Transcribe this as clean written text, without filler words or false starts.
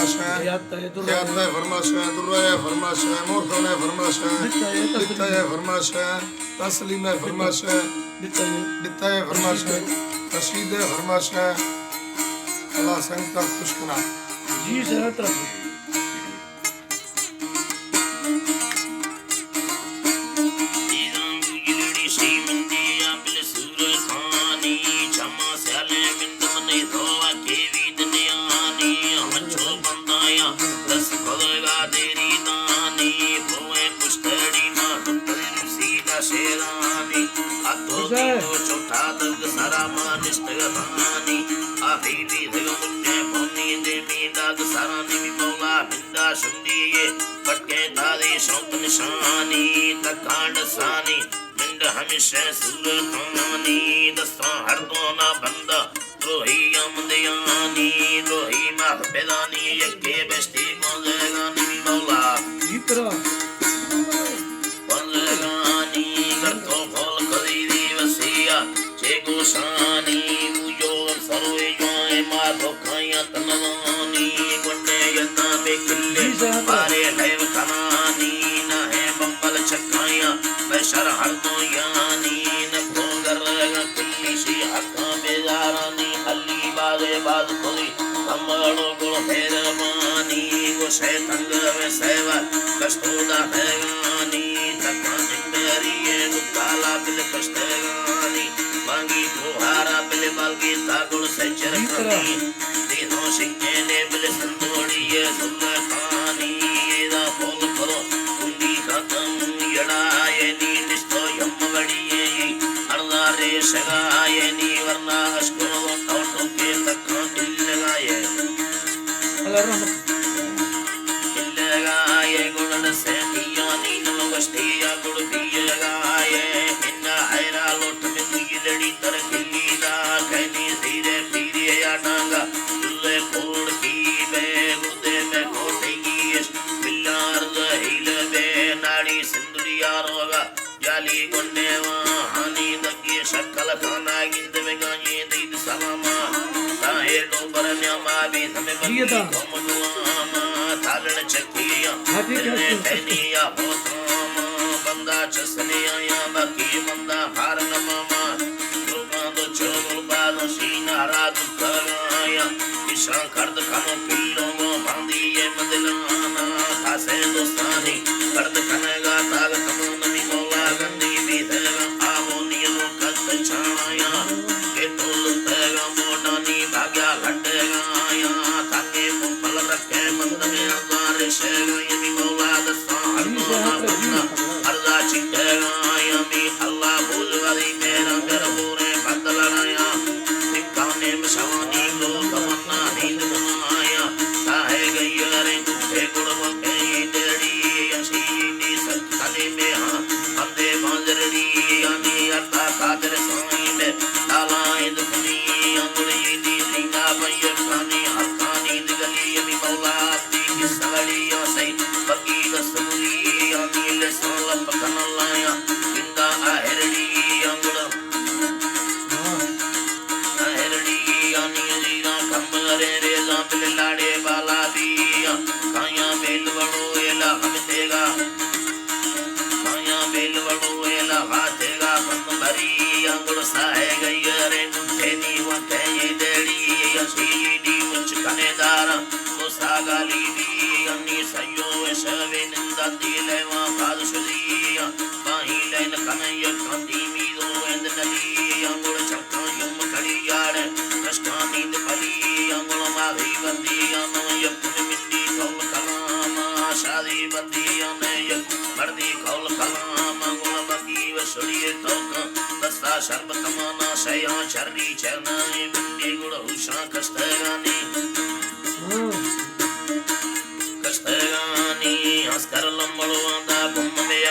فرماشة يا فرماشة درايا فرماشة مرخونة فرماشة لتايا فرماشة تسليمة فرماشة لتايا فرماشة تشهيدة فرماشة الله سنتا خوشكنا जी जरा हमेशा सूरतानी दसा हर दो ना बंदा द्रोही अमदयानी द्रोही महबेदानी यके बेस्ती मौजगानी मौला इतरा मौजगानी करतो फल खरीदी वसिया चे गोशानी मुजो सर्वे जोए माधो खाया तनवानी गुंडे यता पे किल्ले पारे हैव कनानी ना है बंबल चकाया बशर हर दो यानी न भोगर किल्ली सी हक्का बेजारानी अली बागे बाद खोली कमड़ो गुण फेरवानी गो शैतंग वे सेवा कष्टोदा हैगानी तका जिंदरिये दुकाला बिल कष्टगानी मांगी फुहारा बिल बालगी तागुण से चरकानी तीनों सिंहे ने बिल संतोड़िये सुल्तानी येदा बोल करो कुंडी खत्म यड़ाये नी निस्तो यम्मगड़िये अर्धारे शगाये नी वरना अश्को तोटो के तका किल्लगाये किल्लगाये गुणन से कियानी नमगष्टिया गुण पियगाये इन्ना हैरा लोट में लड़ी तर किल्लीदा कहनी धीरे धीरे या डांगा तुले कोड़ की बे गुदे में कोटेगी बिल्लार हिल बे नाड़ी सिंदुरिया रोगा जाली गुंडेवा हानी दगी शकल खाना गिंद में गाये दीद सलामा ताहे डोबर न्यामा भी हमें बगी कोमनुआमा तालन चकिया ने तनिया होतामा बंदा चसने आया बाकी बंदा हार नमामा दुका दो चोल बादो सीना रात कराया ईशा खर्द खानो किलो गो बांधी ये मदलाना खासे दोस्तानी खर्द कनेगा ताग तमो नमी मौला गंदी भी देगा आवो नियलो कद छाया के तोल तेगा मोटानी भाग्या लटेगा आया ताके मुफल रखे मंद में अगार शेगा यमी मौला दसा हरना बंदा अल्लाह चिटेगा आया मी अल्लाह भूलवादी मेरा घर पूरे बदल आया निकाने में शवानी लो तमन्ना नींद आया ताहे गयरे गुठे गुड़वा के डेड़ी अशीनी सखने में हां अंधे बांजरड़ी यानी अता खातिर साई में तालाए दुखनी अंगुली दी लीना भय खानी हकानी दिगली यमी मौला दी किसड़ियों से बकी रसूली यानी ले सोल पकन लाया इंदा आहरड़ी अंगुड़ा आहरड़ी यानी जीरा कमरे रे जाबिल लाड़े बाला दिया काया बेल बड़ो एला हम तेगा काया बेल बड़ो एला हाथेगा बंद भरी अंगुड़ साहे गयरे गुठे नी वके ये देड़ी असीडी मुच कनेदारा तो सागाली दी अन्नी सयो शवे निंदा दिले वा बादशुदिया बाही लेन कनय कांदी मीदो एंद नली अंगुड़ चक्का युम खड़ी याड़े कष्टानी पली अंगुड़ माधी बंदी अनो यपुन मिट्टी कौल कलामा शादी बंदी अने यक मर्दी कौल कलामा अंगुड़ बगी वसुड़िए तोका दस्ता शरबत माना शया चरनी चरनाए बिंदी गुड़ हुशा कष्टगानी कष्टगानी हस्कर लंबड़ो आंदा बुम में